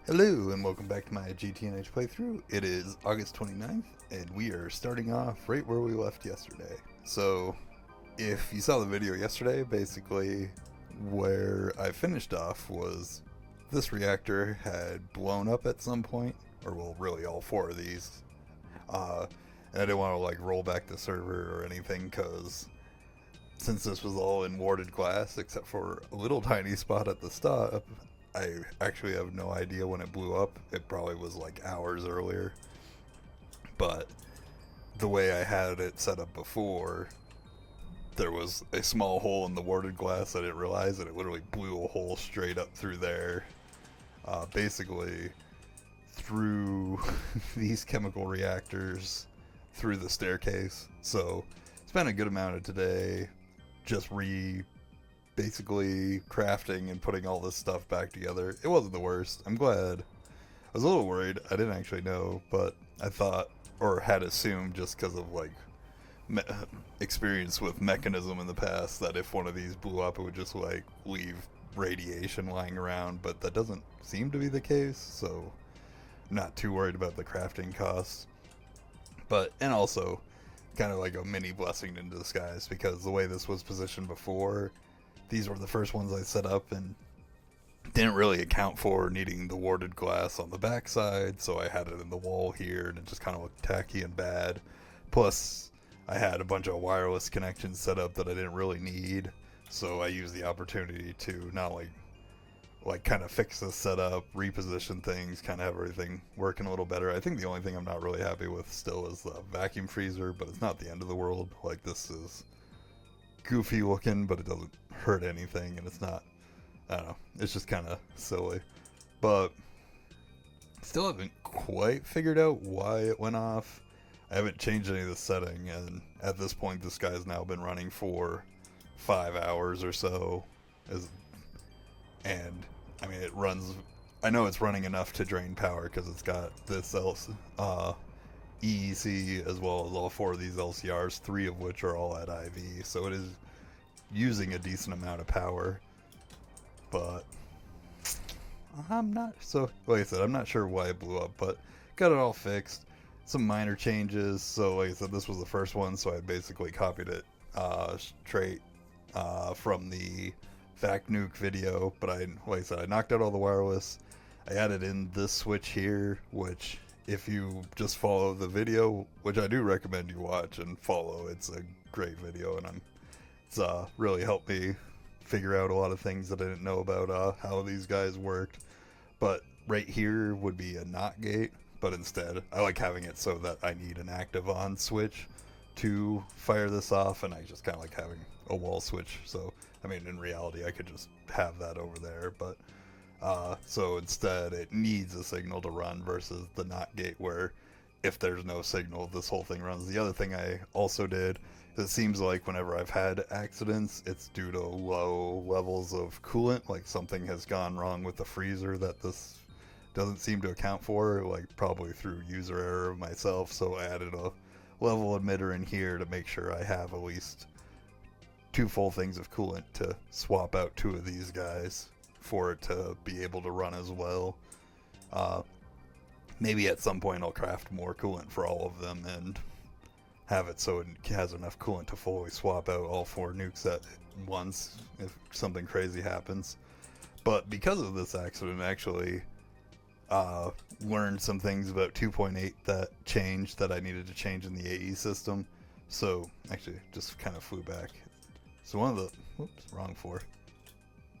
Hello and welcome back to my GTNH playthrough. It is August 29th and we are starting off right where we left yesterday. So if you saw the video yesterday, basically where I finished off was this reactor had blown up at some point, or well really all four of these. Uh, and I didn't want to like roll back the server or anything because since this was all in warded glass except for a little tiny spot at the top, I actually have no idea when it blew up. It probably was like hours earlier. But the way I had it set up before, there was a small hole in the warded glass. I didn't realize that it literally blew a hole straight up through there. Basically, through these chemical reactors, through the staircase. So, spent a good amount of today just basically crafting and putting all this stuff back together. It wasn't the worst. I'm glad. I was a little worried. I didn't actually know, but I thought, or had assumed just because of like me- experience with mechanism in the past, that if one of these blew up, it would just like leave radiation lying around, but that doesn't seem to be the case, so I'm not too worried about the crafting costs. But, and also, kind of like a mini blessing in disguise, because the way this was positioned before, these were the first ones I set up and didn't really account for needing the warded glass on the backside, so I had it in the wall here and it just kind of looked tacky and bad. Plus, I had a bunch of wireless connections set up that I didn't really need, so I used the opportunity to not like kind of fix this setup, reposition things, kind of have everything working a little better. I think the only thing I'm not really happy with still is the vacuum freezer, but it's not the end of the world. Like, this is goofy looking, but it doesn't hurt anything, and it's not, I don't know, it's just kind of silly. But still haven't quite figured out why it went off. I haven't changed any of the setting, and at this point, this guy's now been running for 5 hours or so. As, and I mean, it runs. I know it's running enough to drain power because it's got this else EEC as well as all four of these LCRs, three of which are all at IV. So it is using a decent amount of power, but I'm not so. Like I said, I'm not sure why it blew up, but got it all fixed. Some minor changes. So like I said, this was the first one, so I basically copied it straight from the Vac Nuke video. But like I said, I knocked out all the wireless. I added in this switch here, which if you just follow the video, which I do recommend you watch and follow, it's a great video, and it's really helped me figure out a lot of things that I didn't know about how these guys worked. But right here would be a NOT gate, but instead I like having it so that I need an active on switch to fire this off, and I just kind of like having a wall switch. So I mean, in reality, I could just have that over there, but so instead it needs a signal to run versus the NOT gate where if there's no signal, this whole thing runs. The other thing I also did, it seems like whenever I've had accidents, it's due to low levels of coolant, like something has gone wrong with the freezer that this doesn't seem to account for, like probably through user error of myself. So I added a level emitter in here to make sure I have at least two full things of coolant to swap out two of these guys for it to be able to run as well. Uh, Maybe at some point I'll craft more coolant for all of them and have it so it has enough coolant to fully swap out all four nukes at once if something crazy happens. But because of this accident, I actually learned some things about 2.8 that changed that I needed to change in the AE system. So actually, just kind of flew back. So one of the, whoops, wrong floor.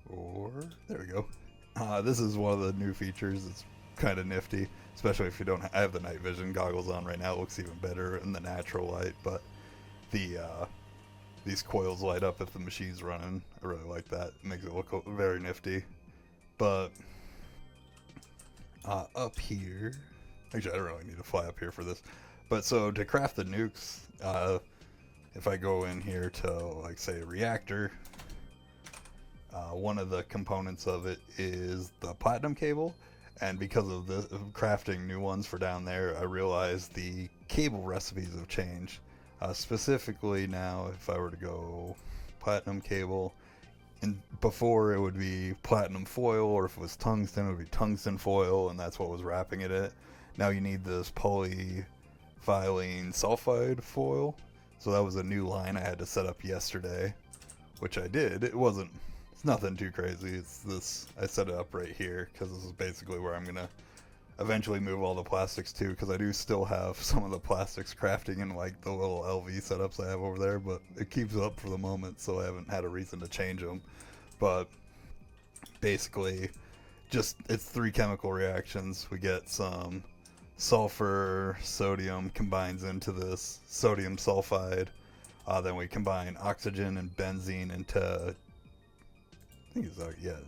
Or there we go. This is one of the new features. It's kind of nifty, especially if you don't. I have the night vision goggles on right now. It looks even better in the natural light, but the these coils light up if the machine's running. I really like that. It makes it look very nifty. But up here, actually, I don't really need to fly up here for this. But so to craft the nukes, if I go in here to like say reactor, one of the components of it is the platinum cable, and because of the crafting new ones for down there, I realized the cable recipes have changed. Specifically now, if I were to go platinum cable, and before it would be platinum foil, or if it was tungsten, it would be tungsten foil, and that's what was wrapping it in. Now you need this polyethylene sulfide foil. So that was a new line I had to set up yesterday, which I did. It's nothing too crazy. It's this, I set it up right here because this is basically where I'm gonna eventually move all the plastics to, because I do still have some of the plastics crafting in like the little LV setups I have over there, but it keeps up for the moment, so I haven't had a reason to change them. But basically, just it's 3 chemical reactions. We get some sulfur, sodium combines into this sodium sulfide. Then we combine oxygen and benzene into, I think it's,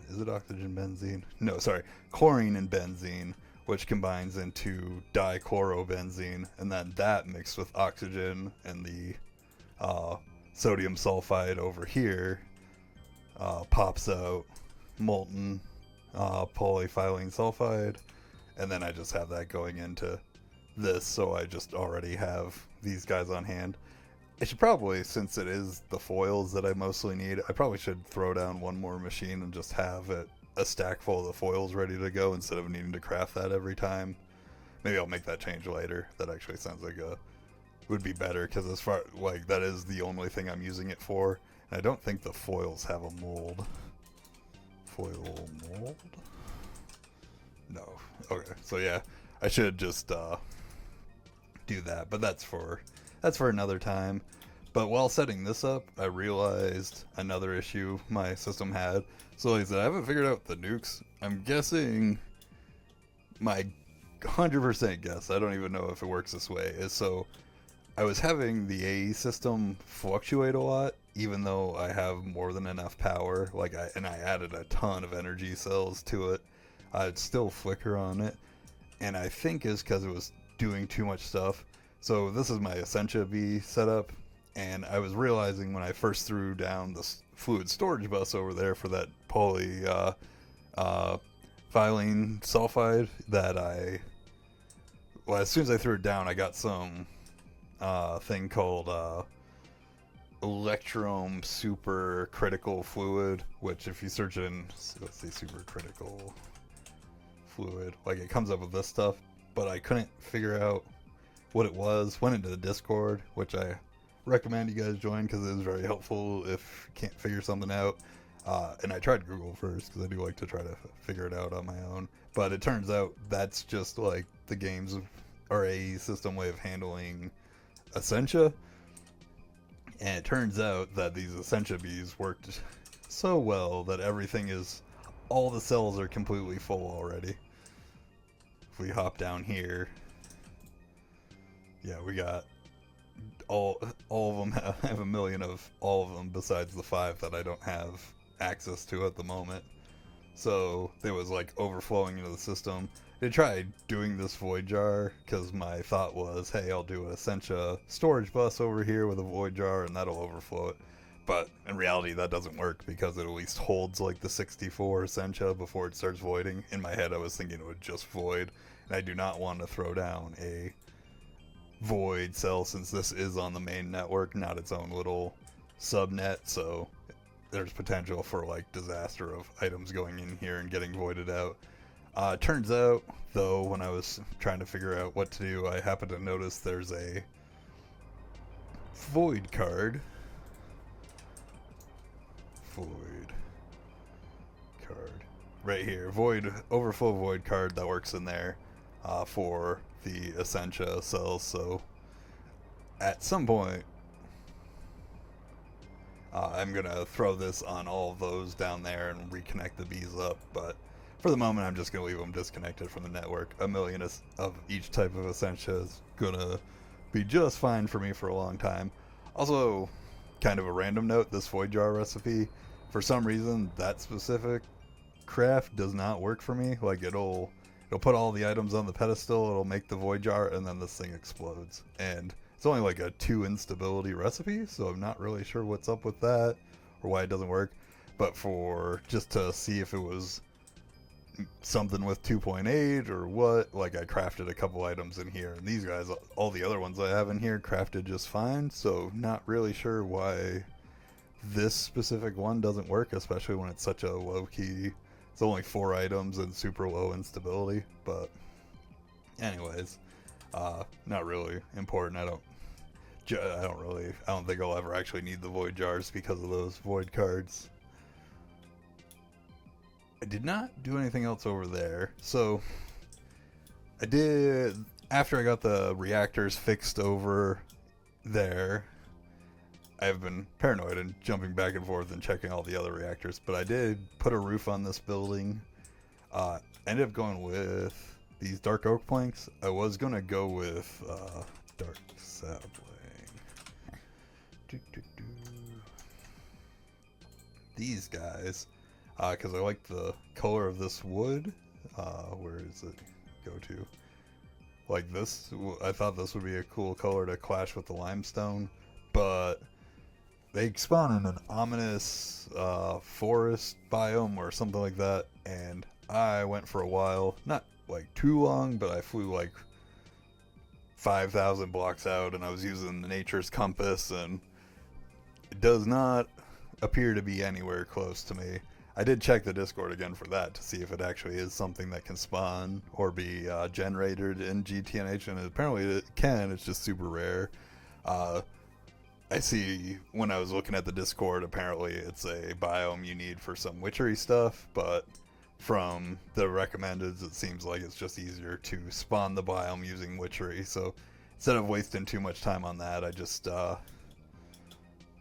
is it oxygen benzene? No, sorry, chlorine and benzene, which combines into dichlorobenzene, and then that mixed with oxygen and the sodium sulfide over here pops out molten polyethylene sulfide, and then I just have that going into this, so I just already have these guys on hand. I should probably, since it is the foils that I mostly need, I probably should throw down one more machine and just have it a stack full of the foils ready to go instead of needing to craft that every time. Maybe I'll make that change later. That actually sounds like would be better, because as far like that is the only thing I'm using it for. And I don't think the foils have a mold. Foil mold? No. Okay. So yeah, I should just do that, but that's for another time. But while setting this up, I realized another issue my system had. So like I said, I haven't figured out the nukes. I'm guessing, my 100% guess, I don't even know if it works this way, is so I was having the AE system fluctuate a lot, even though I have more than enough power. And I added a ton of energy cells to it. I'd still flicker on it, and I think is because it was doing too much stuff. So this is my Essentia B setup, and I was realizing when I first threw down this fluid storage bus over there for that polyethylene sulfide that as soon as I threw it down, I got some thing called electrum supercritical fluid, which if you search in, let's see, supercritical fluid, like it comes up with this stuff, but I couldn't figure out what it was. Went into the Discord, which I recommend you guys join because it is very helpful if you can't figure something out. And I tried Google first because I do like to try to figure it out on my own, but it turns out that's just like the game's or AE system way of handling Essentia. And it turns out that these Essentia bees worked so well that all the cells are completely full already. If we hop down here, yeah, we got all of them have a million of all of them besides the 5 that I don't have access to at the moment. So it was like overflowing into the system. I tried doing this void jar because my thought was, hey, I'll do an Essentia storage bus over here with a void jar and that'll overflow it. But in reality, that doesn't work because it at least holds like the 64 Essentia before it starts voiding. In my head, I was thinking it would just void, and I do not want to throw down a void cell since this is on the main network, not its own little subnet. So there's potential for like disaster of items going in here and getting voided out. Turns out, though, when I was trying to figure out what to do, I happened to notice there's a void card. Void card. Right here. Overflow void card that works in there for the Essentia cells. So at some point, I'm going to throw this on all of those down there and reconnect the bees up, but for the moment, I'm just going to leave them disconnected from the network. A million of each type of Essentia is going to be just fine for me for a long time. Also, kind of a random note, this void jar recipe, for some reason, that specific craft does not work for me. Like, it'll put all the items on the pedestal, it'll make the void jar, and then this thing explodes. And it's only like a 2 instability recipe, so I'm not really sure what's up with that or why it doesn't work. But just to see if it was something with 2.8 or what, like I crafted a couple items in here, and these guys, all the other ones I have in here crafted just fine, so not really sure why this specific one doesn't work, especially when it's such a low key. It's only 4 items and super low instability. But anyways, not really important. I don't think I'll ever actually need the void jars because of those void cards. I did not do anything else over there. So I did, after I got the reactors fixed over there, I've been paranoid and jumping back and forth and checking all the other reactors, but I did put a roof on this building. Ended up going with these dark oak planks. I was going to go with dark sapling. These guys, because I like the color of this wood. Where does it go to? Like this, I thought this would be a cool color to clash with the limestone, but they spawn in an ominous forest biome or something like that, and I went for a while, not like too long, but I flew like 5,000 blocks out, and I was using the nature's compass, and it does not appear to be anywhere close to me. I did check the Discord again for that to see if it actually is something that can spawn or be generated in GTNH, and apparently it can. It's just super rare. I see when I was looking at the Discord, apparently it's a biome you need for some witchery stuff, but from the recommendeds, it seems like it's just easier to spawn the biome using witchery. So instead of wasting too much time on that, I just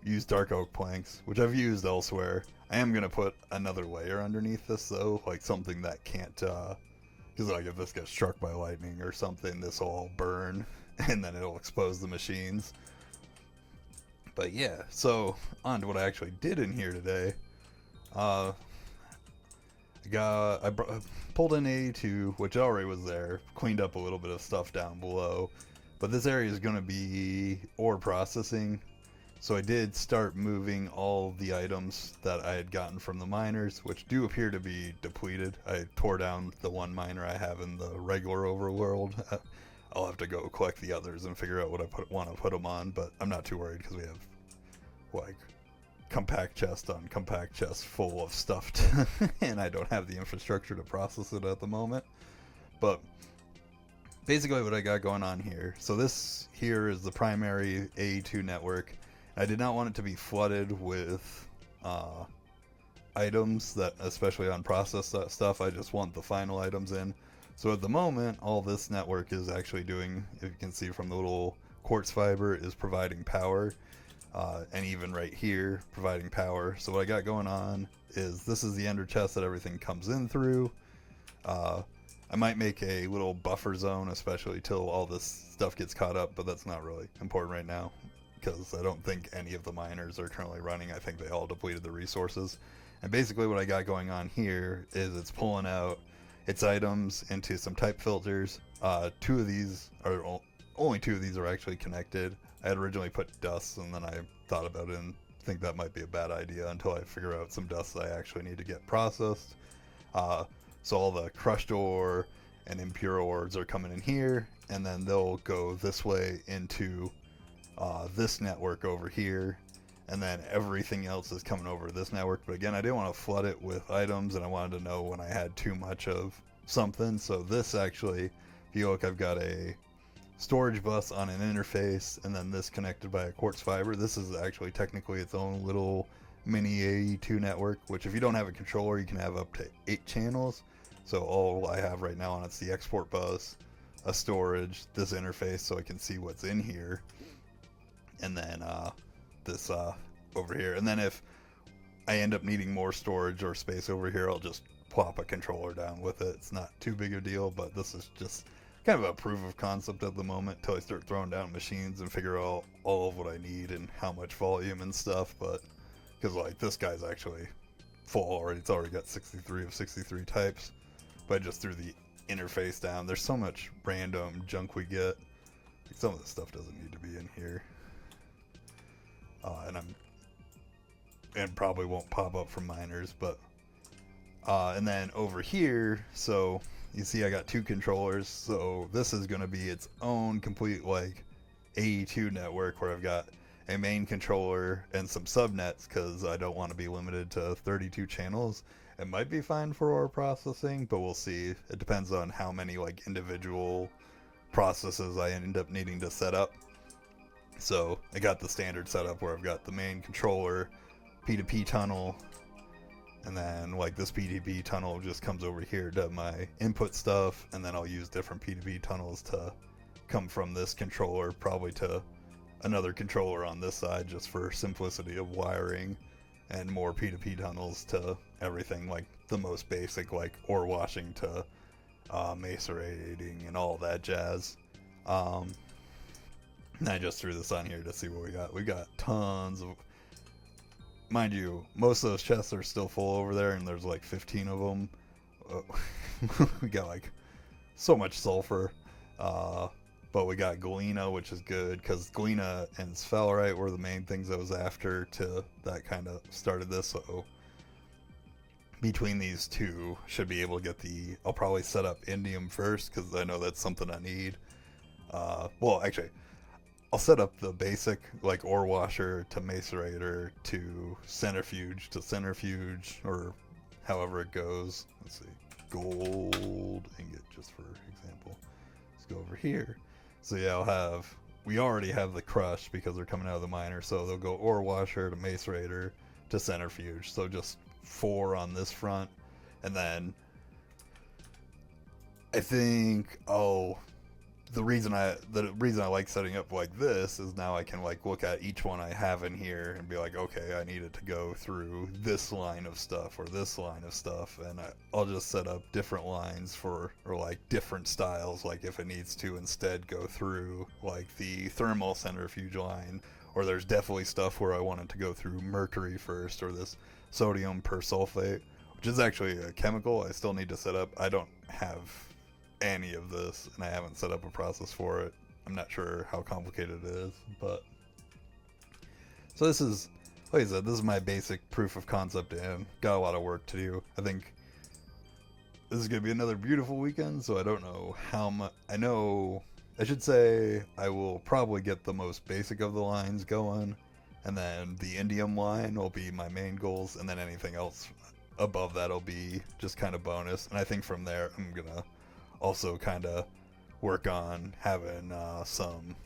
use dark oak planks, which I've used elsewhere. I am going to put another layer underneath this, though, like something that can't, because like if this gets struck by lightning or something, this will all burn, and then it'll expose the machines. But yeah, so on to what I actually did in here today. I pulled in A2, which already was there, cleaned up a little bit of stuff down below, but this area is going to be ore processing. So I did start moving all the items that I had gotten from the miners, which do appear to be depleted. I tore down the one miner I have in the regular overworld. I'll have to go collect the others and figure out what I want to put them on, but I'm not too worried because we have like compact chest on compact chest full of stuff and I don't have the infrastructure to process it at the moment. But basically what I got going on here, so this here is the primary A2 network. I did not want it to be flooded with items, that especially on processed stuff. I just want the final items in. So at the moment, all this network is actually doing, if you can see from the little quartz fiber, is providing power. And even right here, providing power. So what I got going on is this is the ender chest that everything comes in through. I might make a little buffer zone, especially till all this stuff gets caught up, but that's not really important right now, because I don't think any of the miners are currently running. I think they all depleted the resources. And basically what I got going on here is it's pulling out its items into some type filters. Only 2 of these are actually connected. I had originally put dust, and then I thought about it and think that might be a bad idea until I figure out some dust that I actually need to get processed. So all the crushed ore and impure ores are coming in here, and then they'll go this way into this network over here, and then everything else is coming over this network. But again, I didn't want to flood it with items, and I wanted to know when I had too much of something. So this actually, if you look, I've got a storage bus on an interface, and then this connected by a quartz fiber. This is actually technically its own little mini AE2 network, which if you don't have a controller, you can have up to 8 channels. So all I have right now on it's the export bus, a storage, this interface so I can see what's in here, and then this over here. And then if I end up needing more storage or space over here, I'll just plop a controller down with it. It's not too big a deal, but this is just kind of a proof of concept at the moment until I start throwing down machines and figure out all of what I need and how much volume and stuff. But because like this guy's actually full already, it's already got 63 of 63 types, but I just threw the interface down. There's so much random junk we get. Like some of this stuff doesn't need to be in here, and probably won't pop up from miners. But and then over here, so you see I got 2 controllers, so this is going to be its own complete like AE2 network where I've got a main controller and some subnets because I don't want to be limited to 32 channels. It might be fine for aura processing, but we'll see. It depends on how many like individual processes I end up needing to set up. So I got the standard setup where I've got the main controller, P2P tunnel, and then like this P2P tunnel just comes over here to my input stuff, and then I'll use different P2P tunnels to come from this controller probably to another controller on this side just for simplicity of wiring, and more P2P tunnels to everything like the most basic like ore washing to macerating and all that jazz. And I just threw this on here to see what we got. We got tons of, mind you, most of those chests are still full over there, and there's like 15 of them. We got like so much sulfur. But we got galena, which is good because galena and sphalerite were the main things I was after to that kind of started this. So between these two, should be able to get the. I'll probably set up indium first because I know that's something I need. Well, actually, I'll set up the basic like ore washer to macerator to centrifuge, or however it goes. Let's see, gold ingot just for example. Let's go over here. So yeah, we already have the crush because they're coming out of the miner, so they'll go ore washer to macerator to centrifuge. So just 4 on this front, and then I think the reason I like setting up like this is now I can like look at each one I have in here and be like, okay, I need it to go through this line of stuff or this line of stuff, and I'll just set up different lines or like different styles, like if it needs to instead go through like the thermal centrifuge line, or there's definitely stuff where I want it to go through mercury first, or this sodium persulfate, which is actually a chemical I still need to set up. I don't have any of this, and I haven't set up a process for it. I'm not sure how complicated it is, but so this is, like I said, this is my basic proof of concept, and got a lot of work to do. I think this is gonna be another beautiful weekend, so I don't know how much. I should say I will probably get the most basic of the lines going, and then the indium line will be my main goals, and then anything else above that will be just kind of bonus. And I think from there I'm gonna also kind of work on having some,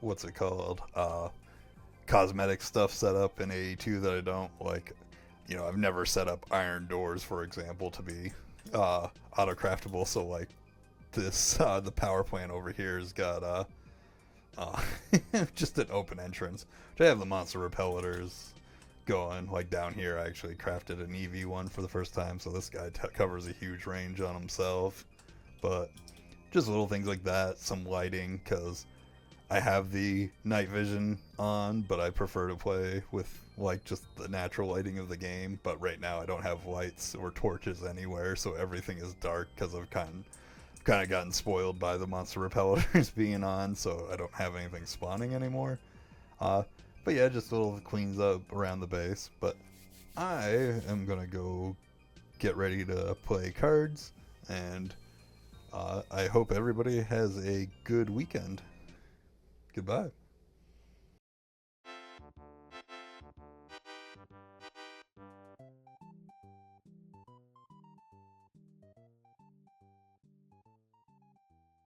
what's it called, cosmetic stuff set up in AE2 that I don't like. You know, I've never set up iron doors, for example, to be auto craftable. So like this, the power plant over here has got just an open entrance, which I have the monster repellers going. Like down here I actually crafted an EV one for the first time, so this guy covers a huge range on himself. But just little things like that, some lighting, because I have the night vision on, but I prefer to play with like just the natural lighting of the game. But right now I don't have lights or torches anywhere, so everything is dark because I've kind of gotten spoiled by the monster repellers being on, so I don't have anything spawning anymore. But yeah, just little cleans up around the base. But I am gonna go get ready to play cards, and I hope everybody has a good weekend. Goodbye.